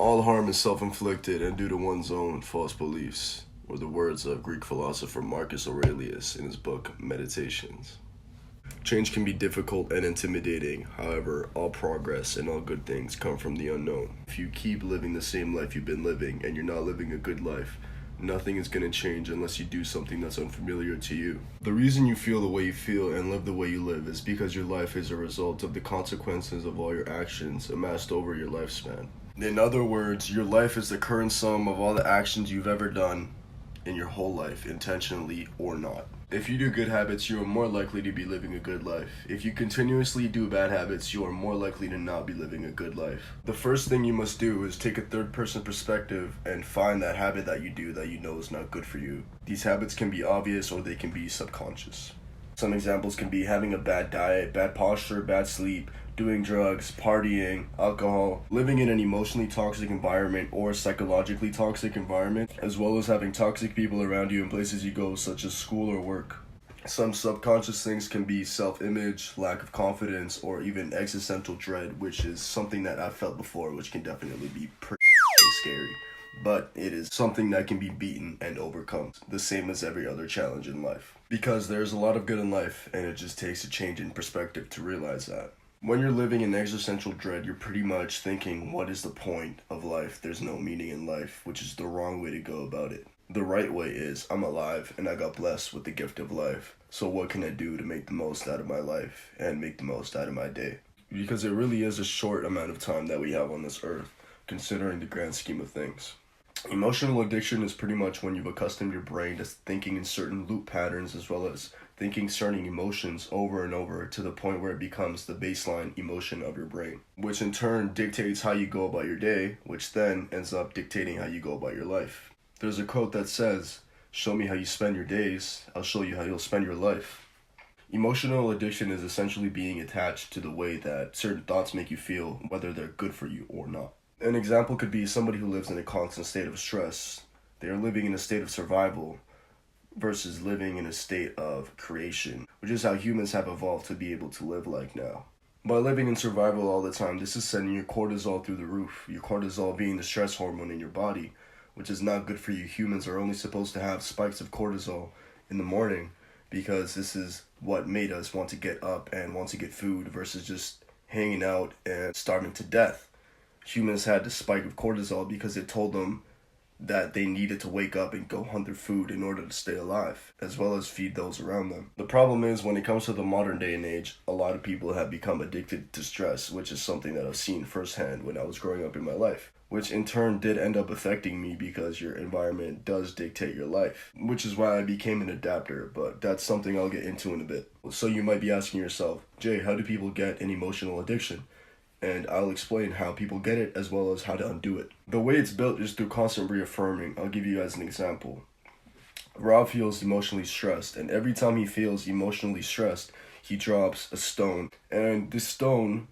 All harm is self-inflicted and due to one's own false beliefs, were the words of Greek philosopher Marcus Aurelius in his book Meditations. Change can be difficult and intimidating, however, all progress and all good things come from the unknown. If you keep living the same life you've been living and you're not living a good life, nothing is going to change unless you do something that's unfamiliar to you. The reason you feel the way you feel and live the way you live is because your life is a result of the consequences of all your actions amassed over your lifespan. In other words, your life is the current sum of all the actions you've ever done in your whole life, intentionally or not. If you do good habits, you are more likely to be living a good life. If you continuously do bad habits, you are more likely to not be living a good life. The first thing you must do is take a third-person perspective and find that habit that you do that you know is not good for you. These habits can be obvious or they can be subconscious. Some examples can be having a bad diet, bad posture, bad sleep, doing drugs, partying, alcohol, living in an emotionally toxic environment or psychologically toxic environment, as well as having toxic people around you in places you go, such as school or work. Some subconscious things can be self-image, lack of confidence, or even existential dread, which is something that I've felt before, which can definitely be pretty scary. But it is something that can be beaten and overcome, the same as every other challenge in life. Because there's a lot of good in life, and it just takes a change in perspective to realize that. When you're living in existential dread, you're pretty much thinking, what is the point of life? There's no meaning in life, which is the wrong way to go about it. The right way is, I'm alive and I got blessed with the gift of life. So what can I do to make the most out of my life and make the most out of my day? Because it really is a short amount of time that we have on this earth, considering the grand scheme of things. Emotional addiction is pretty much when you've accustomed your brain to thinking in certain loop patterns as well as thinking certain emotions over and over to the point where it becomes the baseline emotion of your brain, which in turn dictates how you go about your day, which then ends up dictating how you go about your life. There's a quote that says, "Show me how you spend your days, I'll show you how you'll spend your life." Emotional addiction is essentially being attached to the way that certain thoughts make you feel, whether they're good for you or not. An example could be somebody who lives in a constant state of stress. They are living in a state of survival versus living in a state of creation, which is how humans have evolved to be able to live like now. By living in survival all the time, this is sending your cortisol through the roof, your cortisol being the stress hormone in your body, which is not good for you. Humans are only supposed to have spikes of cortisol in the morning because this is what made us want to get up and want to get food versus just hanging out and starving to death. Humans had the spike of cortisol because it told them that they needed to wake up and go hunt their food in order to stay alive, as well as feed those around them. The problem is, when it comes to the modern day and age, a lot of people have become addicted to stress, which is something that I've seen firsthand when I was growing up in my life, which in turn did end up affecting me because your environment does dictate your life, which is why I became an adapter, but that's something I'll get into in a bit. So you might be asking yourself, Jay, how do people get an emotional addiction? And I'll explain how people get it as well as how to undo it. The way it's built is through constant reaffirming. I'll give you guys an example. Rob feels emotionally stressed, and every time he feels emotionally stressed, he drops a stone. And this stone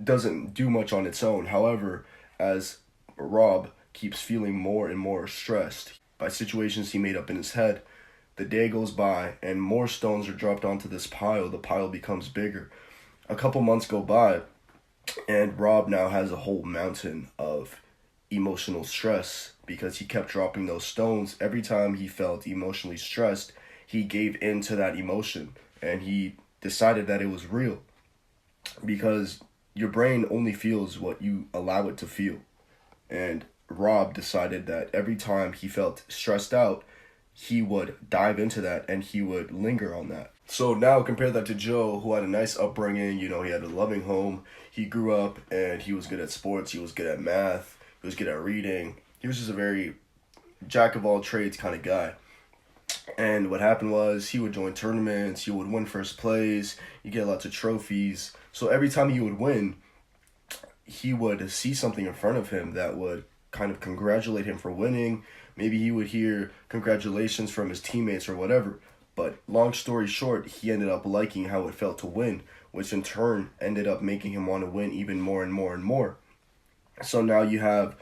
doesn't do much on its own. However, as Rob keeps feeling more and more stressed by situations he made up in his head, the day goes by and more stones are dropped onto this pile. The pile becomes bigger. A couple months go by, and Rob now has a whole mountain of emotional stress because he kept dropping those stones. Every time he felt emotionally stressed, he gave in to that emotion, and he decided that it was real because your brain only feels what you allow it to feel. And Rob decided that every time he felt stressed out, he would dive into that and he would linger on that. So now compare that to Joe, who had a nice upbringing. He had a loving home. He grew up and he was good at sports. He was good at math. He was good at reading. He was just a very jack of all trades kind of guy. And what happened was he would join tournaments. He would win first place. He'd get lots of trophies. So every time he would win, he would see something in front of him that would kind of congratulate him for winning. Maybe he would hear congratulations from his teammates or whatever. But long story short, he ended up liking how it felt to win, which in turn ended up making him want to win even more and more and more. So now you have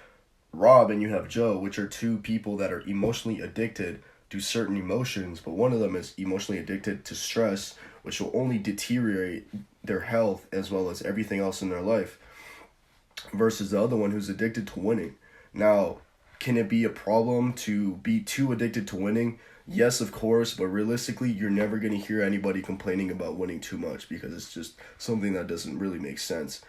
Rob and you have Joe, which are two people that are emotionally addicted to certain emotions, but one of them is emotionally addicted to stress, which will only deteriorate their health as well as everything else in their life. versus the other one who's addicted to winning. Now, can it be a problem to be too addicted to winning? Yes, of course, but realistically, you're never going to hear anybody complaining about winning too much because it's just something that doesn't really make sense.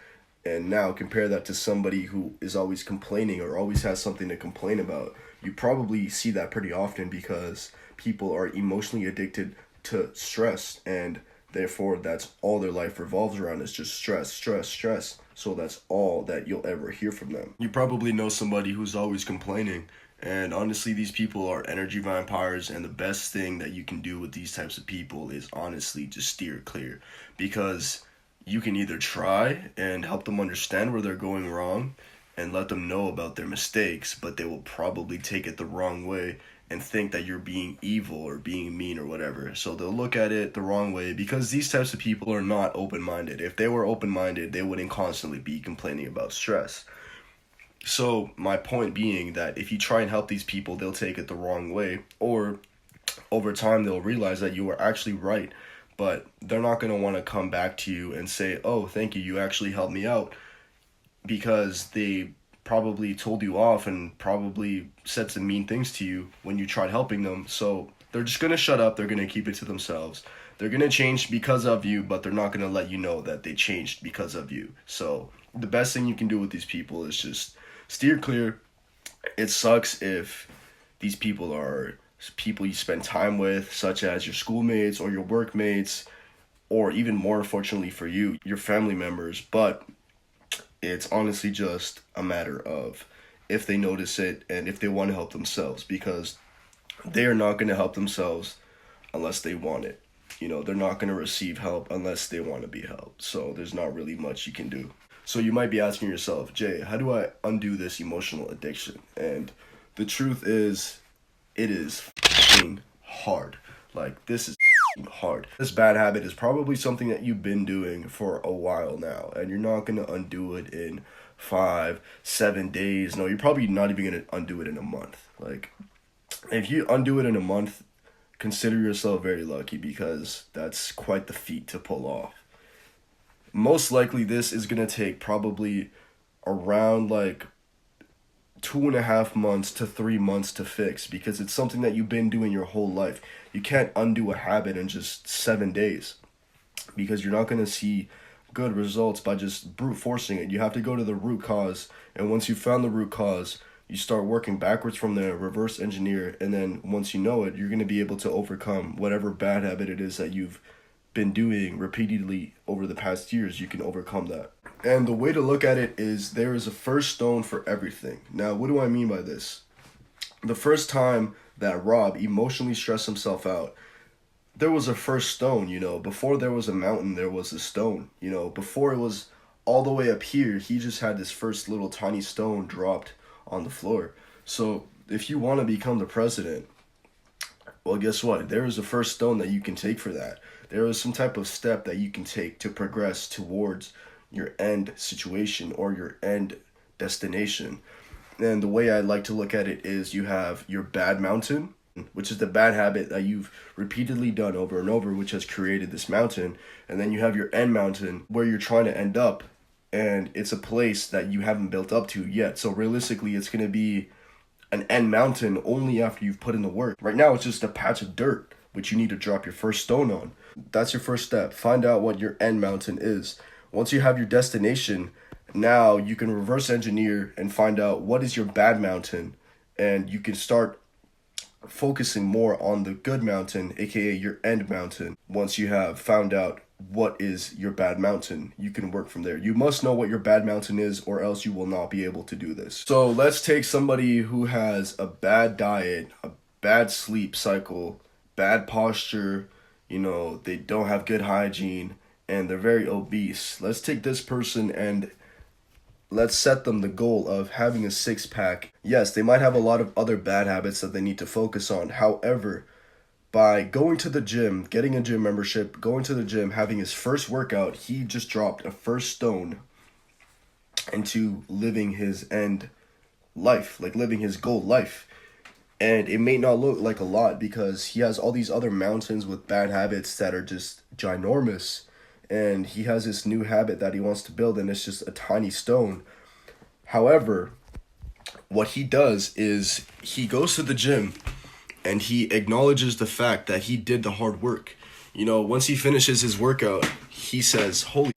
And now compare that to somebody who is always complaining or always has something to complain about. You probably see that pretty often because people are emotionally addicted to stress, and therefore that's all their life revolves around is just stress, stress, stress. So that's all that you'll ever hear from them. You probably know somebody who's always complaining, and honestly, these people are energy vampires, and the best thing that you can do with these types of people is honestly just steer clear, because you can either try and help them understand where they're going wrong and let them know about their mistakes, but they will probably take it the wrong way and think that you're being evil or being mean or whatever. So they'll look at it the wrong way because these types of people are not open-minded. If they were open-minded, they wouldn't constantly be complaining about stress. So my point being that if you try and help these people, they'll take it the wrong way, or over time they'll realize that you were actually right, but they're not going to want to come back to you and say, oh, thank you, you actually helped me out, because they probably told you off and probably said some mean things to you when you tried helping them. So they're just going to shut up. They're going to keep it to themselves. They're going to change because of you, but they're not going to let you know that they changed because of you. So the best thing you can do with these people is just steer clear. It sucks if these people are people you spend time with, such as your schoolmates or your workmates, or even more unfortunately for you, your family members. But it's honestly just a matter of if they notice it and if they want to help themselves, because they are not going to help themselves unless they want it. You know, they're not going to receive help unless they want to be helped. So there's not really much you can do. So you might be asking yourself, Jay, how do I undo this emotional addiction? And the truth is, it is f***ing hard. Like, this is f***ing hard. This bad habit is probably something that you've been doing for a while now, and you're not going to undo it in 5-7 days. No, you're probably not even going to undo it in a month. Like, if you undo it in a month, consider yourself very lucky, because that's quite the feat to pull off. Most likely this is going to take probably around like 2.5 months to 3 months to fix, because it's something that you've been doing your whole life. You can't undo a habit in just 7 days, because you're not going to see good results by just brute forcing it. You have to go to the root cause, and once you've found the root cause, you start working backwards from there, reverse engineer, and then once you know it, you're going to be able to overcome whatever bad habit it is that you've been doing repeatedly over the past years. You can overcome that. And the way to look at it is there is a first stone for everything. Now, what do I mean by this? The first time that Rob emotionally stressed himself out, there was a first stone, you know. Before there was a mountain, there was a stone, you know. Before it was all the way up here, he just had this first little tiny stone dropped on the floor. So if you want to become the president, well, guess what? There is a first stone that you can take for that. There is some type of step that you can take to progress towards your end situation or your end destination. And the way I like to look at it is you have your bad mountain, which is the bad habit that you've repeatedly done over and over, which has created this mountain. And then you have your end mountain, where you're trying to end up, and it's a place that you haven't built up to yet. So realistically, it's going to be an end mountain only after you've put in the work. Right now, it's just a patch of dirt, which you need to drop your first stone on. That's your first step. Find out what your end mountain is. Once you have your destination, now you can reverse engineer and find out what is your bad mountain, and you can start focusing more on the good mountain, aka your end mountain. Once you have found out what is your bad mountain, you can work from there. You must know what your bad mountain is, or else you will not be able to do this. So let's take somebody who has a bad diet, a bad sleep cycle, bad posture, you know, they don't have good hygiene, and they're very obese. Let's take this person and let's set them the goal of having a six-pack. Yes, they might have a lot of other bad habits that they need to focus on. However, by going to the gym, getting a gym membership, going to the gym, having his first workout, he just dropped a first stone into living his end life, like living his goal life. And it may not look like a lot because he has all these other mountains with bad habits that are just ginormous. And he has this new habit that he wants to build, and it's just a tiny stone. However, what he does is he goes to the gym and he acknowledges the fact that he did the hard work. You know, once he finishes his workout, he says, "Holy,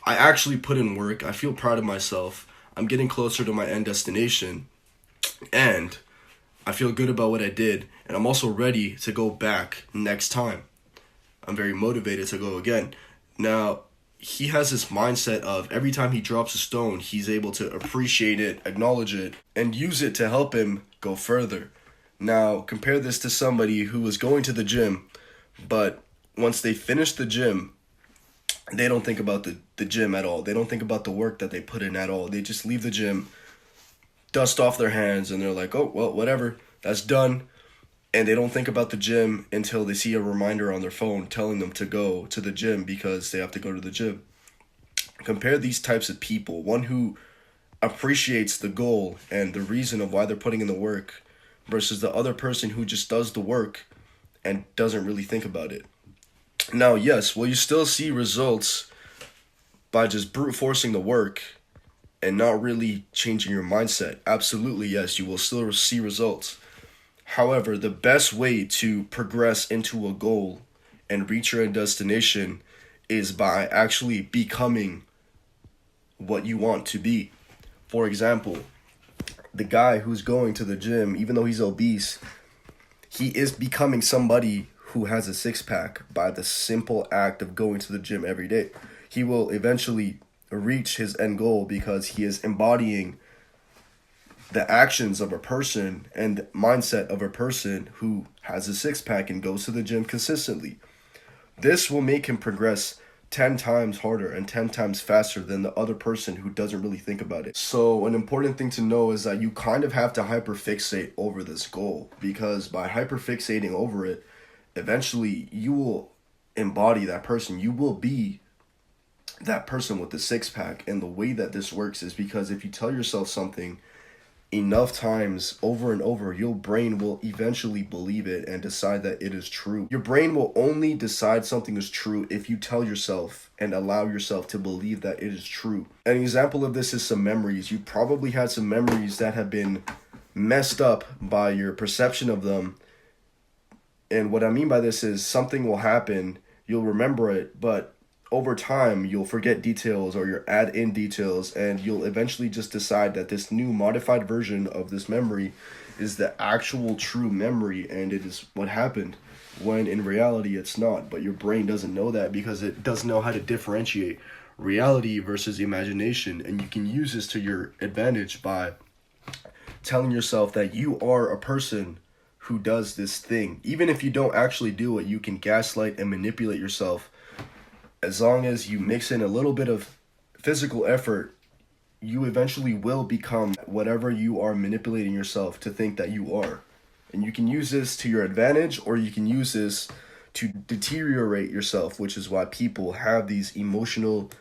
I actually put in work. I feel proud of myself. I'm getting closer to my end destination. And I feel good about what I did. And I'm also ready to go back next time. I'm very motivated to go again." Now, he has this mindset of every time he drops a stone, he's able to appreciate it, acknowledge it, and use it to help him go further. Now, compare this to somebody who was going to the gym, but once they finish the gym, they don't think about the gym at all. They don't think about the work that they put in at all. They just leave the gym, dust off their hands, and they're like, "Oh, well, whatever, that's done." And they don't think about the gym until they see a reminder on their phone telling them to go to the gym because they have to go to the gym. Compare these types of people, one who appreciates the goal and the reason of why they're putting in the work versus the other person who just does the work and doesn't really think about it. Now, yes, will you still see results by just brute forcing the work and not really changing your mindset? Absolutely, yes, you will still see results. However, the best way to progress into a goal and reach your destination is by actually becoming what you want to be. For example, the guy who's going to the gym, even though he's obese, he is becoming somebody who has a six-pack by the simple act of going to the gym every day. He will eventually reach his end goal because he is embodying the actions of a person and mindset of a person who has a six-pack and goes to the gym consistently. This will make him progress 10 times harder and 10 times faster than the other person who doesn't really think about it. So an important thing to know is that you kind of have to hyperfixate over this goal, because by hyperfixating over it, eventually you will embody that person. You will be that person with the six-pack. And the way that this works is because if you tell yourself something enough times over and over, your brain will eventually believe it and decide that it is true. Your brain will only decide something is true if you tell yourself and allow yourself to believe that it is true. An example of this is some memories. You probably had some memories that have been messed up by your perception of them. And what I mean by this is something will happen, you'll remember it, but over time, you'll forget details or you'll add in details, and you'll eventually just decide that this new modified version of this memory is the actual true memory and it is what happened, when in reality it's not. But your brain doesn't know that because it doesn't know how to differentiate reality versus imagination. And you can use this to your advantage by telling yourself that you are a person who does this thing. Even if you don't actually do it, you can gaslight and manipulate yourself. As long as you mix in a little bit of physical effort, you eventually will become whatever you are manipulating yourself to think that you are. And you can use this to your advantage, or you can use this to deteriorate yourself, which is why people have these emotional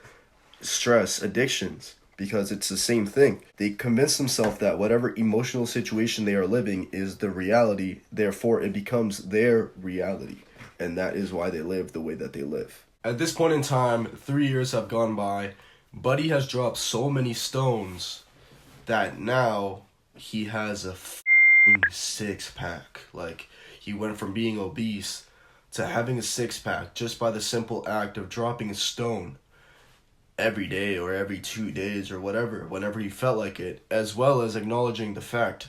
stress addictions, because it's the same thing. They convince themselves that whatever emotional situation they are living is the reality, therefore it becomes their reality. And that is why they live the way that they live. At this point in time, 3 years have gone by. Buddy has dropped so many stones that now he has a six-pack. Like, he went from being obese to having a six-pack just by the simple act of dropping a stone every day or every 2 days or whatever, whenever he felt like it, as well as acknowledging the fact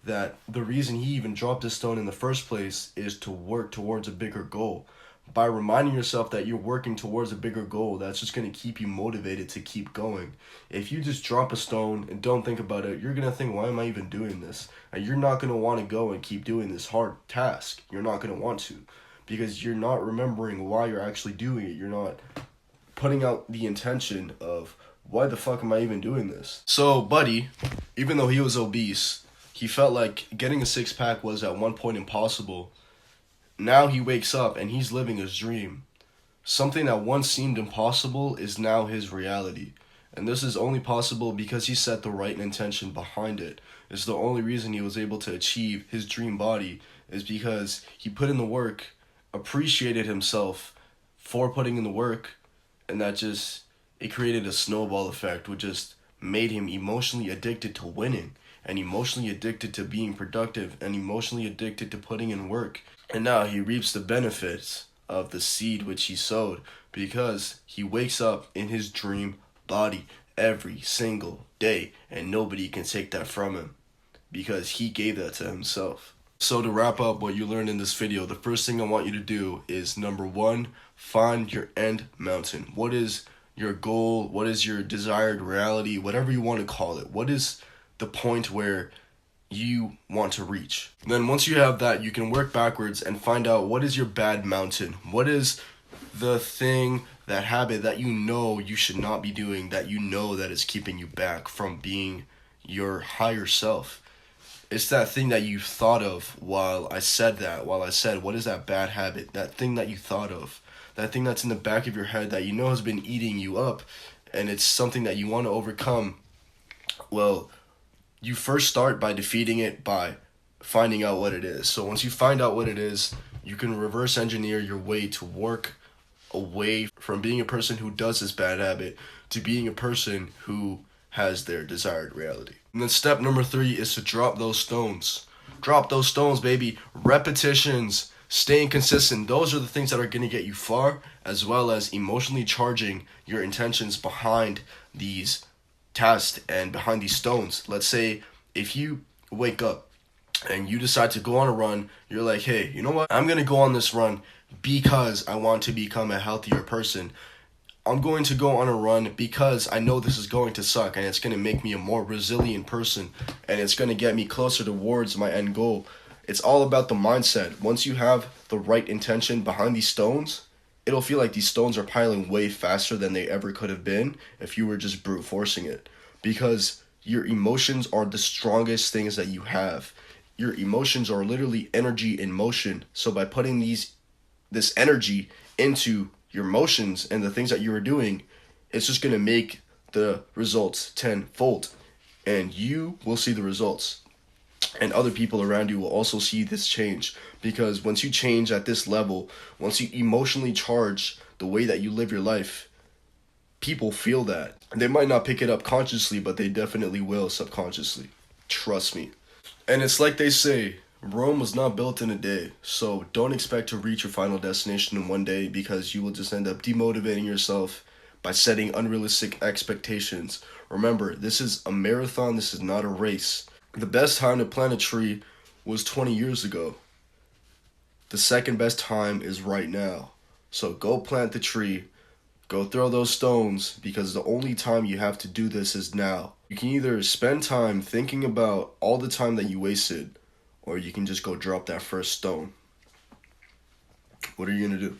that the reason he even dropped a stone in the first place is to work towards a bigger goal. By reminding yourself that you're working towards a bigger goal, that's just going to keep you motivated to keep going. If you just drop a stone and don't think about it, you're going to think, why am I even doing this? And you're not going to want to go and keep doing this hard task. You're not going to want to, because you're not remembering why you're actually doing it. You're not putting out the intention of, why the fuck am I even doing this? So, Buddy, even though he was obese, he felt like getting a six-pack was at one point impossible. Now he wakes up and he's living his dream. Something that once seemed impossible is now his reality. And this is only possible because he set the right intention behind it. It's the only reason he was able to achieve his dream body is because he put in the work, appreciated himself for putting in the work, and that just, it created a snowball effect, which just made him emotionally addicted to winning, and emotionally addicted to being productive, and emotionally addicted to putting in work. And now he reaps the benefits of the seed which he sowed, because he wakes up in his dream body every single day, and nobody can take that from him because he gave that to himself. So to wrap up what you learned in this video, the first thing I want you to do is, number one, find your end mountain. What is your goal? What is your desired reality? Whatever you want to call it. What is the point where you want to reach? Then once you have that, you can work backwards and find out what is your bad mountain. What is the thing, that habit that you know you should not be doing, that you know that is keeping you back from being your higher self. It's that thing that you thought of while I said, what is that bad habit? That thing that you thought of. That thing that's in the back of your head that you know has been eating you up, and it's something that you want to overcome. Well, you first start by defeating it by finding out what it is. So once you find out what it is, you can reverse engineer your way to work away from being a person who does this bad habit to being a person who has their desired reality. And then step number 3 is to drop those stones. Drop those stones, baby. Repetitions, staying consistent. Those are the things that are going to get you far, as well as emotionally charging your intentions behind these tasks and behind these stones. Let's say if you wake up and you decide to go on a run, you're like, hey, you know what? I'm going to go on this run because I want to become a healthier person. I'm going to go on a run because I know this is going to suck, and it's going to make me a more resilient person, and it's going to get me closer towards my end goal. It's all about the mindset. Once you have the right intention behind these stones, it'll feel like these stones are piling way faster than they ever could have been if you were just brute forcing it. Because your emotions are the strongest things that you have. Your emotions are literally energy in motion. So by putting this energy into your motions and the things that you are doing, it's just going to make the results tenfold. And you will see the results. And other people around you will also see this change. Because once you change at this level, once you emotionally charge the way that you live your life, people feel that. They might not pick it up consciously, but they definitely will subconsciously. Trust me. And it's like they say, Rome was not built in a day, so don't expect to reach your final destination in one day, because you will just end up demotivating yourself by setting unrealistic expectations. Remember, this is a marathon, this is not a race. The best time to plant a tree was 20 years ago. The second best time is right now. So go plant the tree, go throw those stones, because the only time you have to do this is now. You can either spend time thinking about all the time that you wasted, or you can just go drop that first stone. What are you gonna do?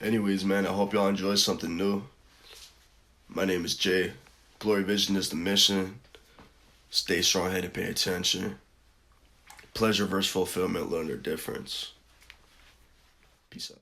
Anyways, man, I hope y'all enjoy something new. My name is Jay. Glory Vision is the mission. Stay strong-headed, pay attention. Pleasure versus fulfillment, learn their difference. Peace out.